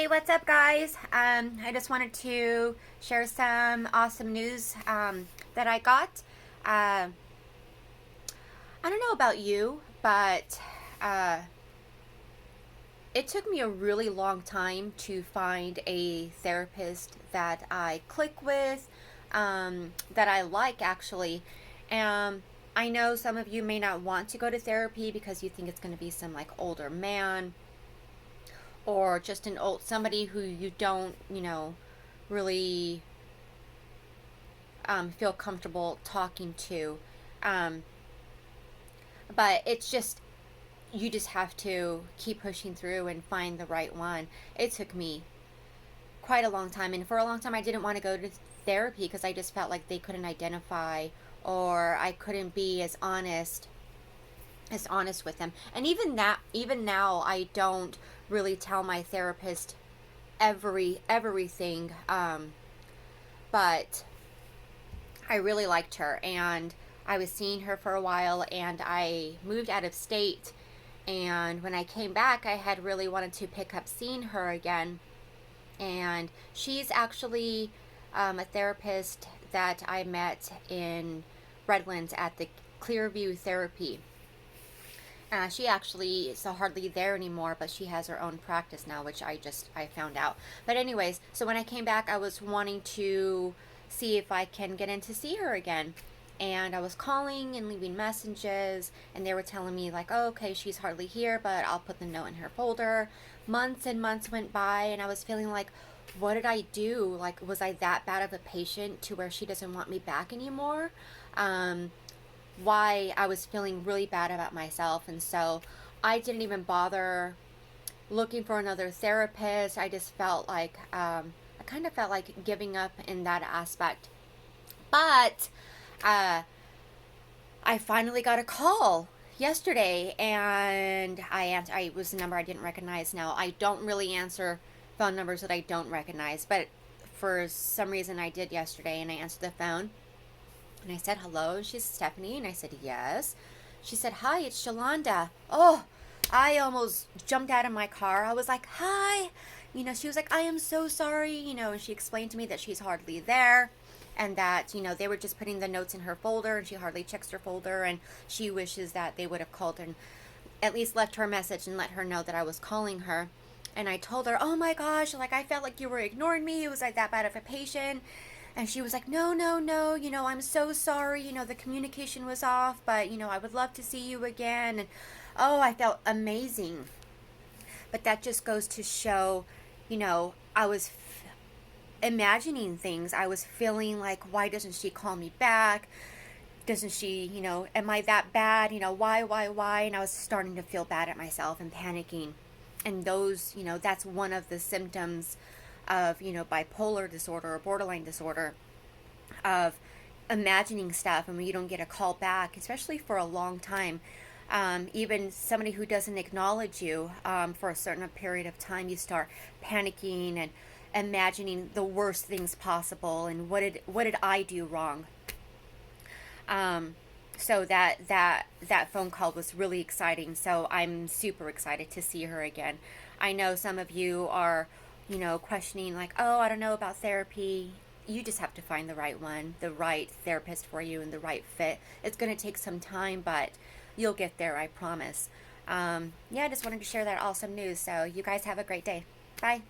Hey, what's up, guys? I just wanted to share some awesome news that I got. Uh, I don't know about you, but uh, it took me a really long time to find a therapist that I click with, that I like actually. And I know some of you may not want to go to therapy because you think it's going to be some like older man or just an old somebody who you don't, really feel comfortable talking to. Um, but it's just, you just have to keep pushing through and find the right one. It took me quite a long time, and for a long time, I didn't want to go to therapy because I just felt like they couldn't identify, or I couldn't be as honest with them. And even now, I don't really tell my therapist everything. But I really liked her, and I was seeing her for a while, and I moved out of state. And when I came back, I had really wanted to pick up seeing her again. And she's actually a therapist that I met in Redlands at the Clearview Therapy. She actually is hardly there anymore, but she has her own practice now, which I found out. But anyways, so when I came back, I was wanting to see if I can get in to see her again. And I was calling and leaving messages, and they were telling me like, oh, okay, she's hardly here, but I'll put the note in her folder. Months and months went by, and I was feeling like, what did I do? Like, was I that bad of a patient to where she doesn't want me back anymore? Um, why I was feeling really bad about myself. And so I didn't even bother looking for another therapist. I just felt like, I kind of felt like giving up in that aspect. But uh, I finally got a call yesterday, and I was a number I didn't recognize. Now, I don't really answer phone numbers that I don't recognize, but for some reason I did yesterday, and I answered the phone. And I said, hello. She's Stephanie. And I said, yes. She said, hi, it's Shalonda. Oh, I almost jumped out of my car. I was like, hi. She was like, I am so sorry. And she explained to me that she's hardly there, and that, they were just putting the notes in her folder, and she hardly checks her folder. And she wishes that they would have called her and at least left her a message and let her know that I was calling her. And I told her, oh my gosh, like I felt like you were ignoring me. It was like that bad of a patient. And she was like, no, no, no, I'm so sorry. The communication was off, but, I would love to see you again. And oh, I felt amazing. But that just goes to show, I was imagining things. I was feeling like, why doesn't she call me back? Doesn't she, am I that bad? Why? And I was starting to feel bad at myself and panicking. And those, that's one of the symptoms of, bipolar disorder or borderline disorder, of imagining stuff, and when you don't get a call back, especially for a long time, even somebody who doesn't acknowledge you for a certain period of time, you start panicking and imagining the worst things possible, and what did I do wrong? So that phone call was really exciting. So I'm super excited to see her again. I know some of you are, questioning like, oh, I don't know about therapy. You just have to find the right one, the right therapist for you, and the right fit. It's going to take some time, but you'll get there, I promise. Yeah, I just wanted to share that awesome news. So you guys have a great day. Bye.